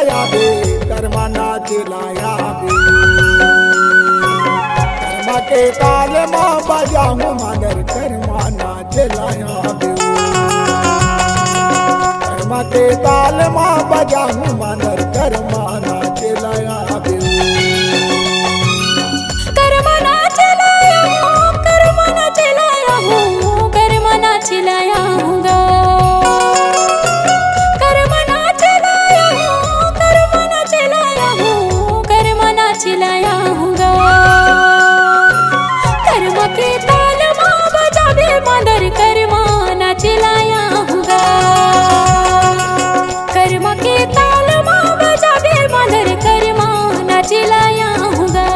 चिलाया बे कर्मा नाच लाया बे कर्मा के ताल माँ बजाऊं मादर कर्मा नाच लाया बे कर्मा के ताल माँ बजाऊं मादर कर्मा नाच लाया बे कर्मा नाच लाया हूँ कर्मा नाच लाया हूँ कर्मा नाच लाया हूँ चिलाया हूँगा कर्मा के ताल माँ बजावे मादर कर्मा नाच लाया हूँगा कर्मा के ताल माँ बजावे मादर कर्मा नाच लाया हूँगा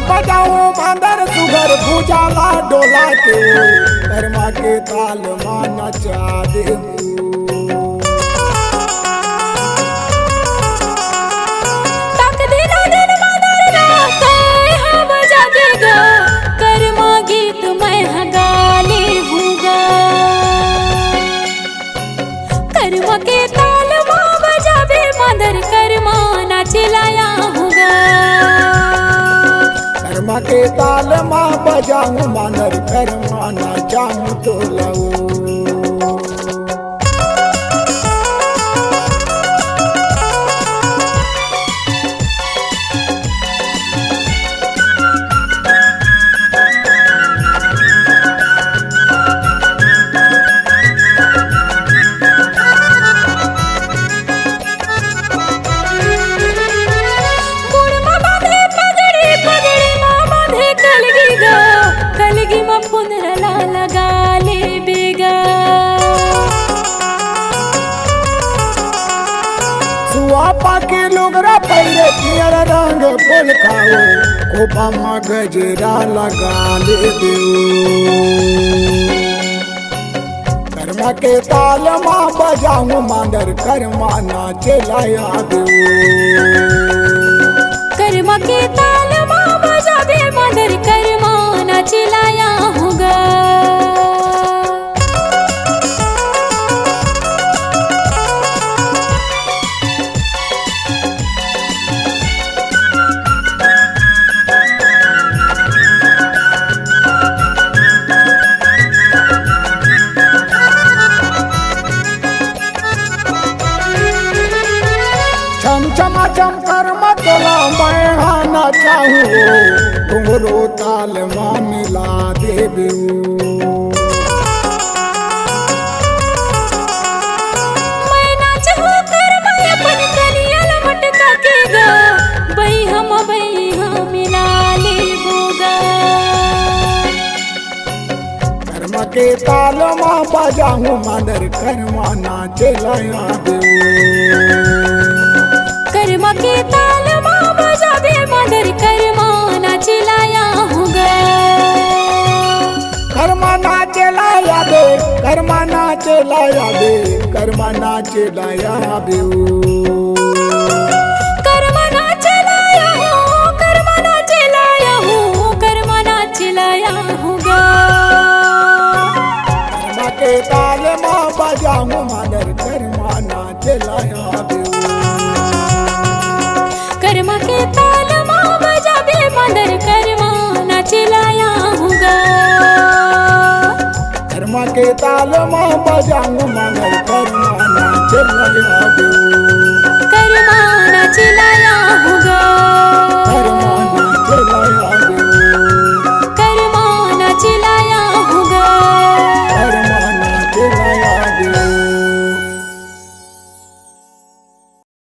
बजाऊं मादर सुगर भुजाला डोला के कर्मा के ताल माँ नचा दे कर्मा गीत मैं गाने हूँगा कर्मा के ताल माँ बजावे मादर कर्मा नाच लाया हूँगा कर्मा के ताल माँ बजाऊं मादर कर्मा नाचाऊं तो लऊ कलगी में फुनरला लगा ले बेगा सुआपा के लोगरा पहले पियर रंग फूल खाओ कोपा माँ गजरा लगा ले दो कर्मा के ताल माँ बजाऊं मादर कर्मा नाच लाया दो कर्मा के ताल माँ बजावे मादर कर्मा नाच लाया हूँगा चम चमा चम कर्मा तोला मैं आना चाहूँ घुंघरू ताल माँ मिला दे मैं नाचूँ कर्मा अपन कनिया लमटका के गा बई हम मिला ले बोगा कर्मा के ताल माँ बजाऊं मादर कर्मा नाच लाया दो कर्मा के ताल माँ बजावे मादर कर्मा नाच लाया हूँगा कर्मा नाच लाया दे कर्मा नाच लाया दे कर्मा नाच लाया दे कर्मा नाच लाया हूँ कर्मा नाच लाया हूँ कर्मा नाच लाया हूँगा कर्मा के ताल माँ बजाऊं मादर कर्मा नाच लाया दो कर्मा के ताल माँ बजावे मादर कर्मा नाच लाया हूँगा कर्मा के ताल माँ बजाऊं मादर कर्मा नाच लाया दो।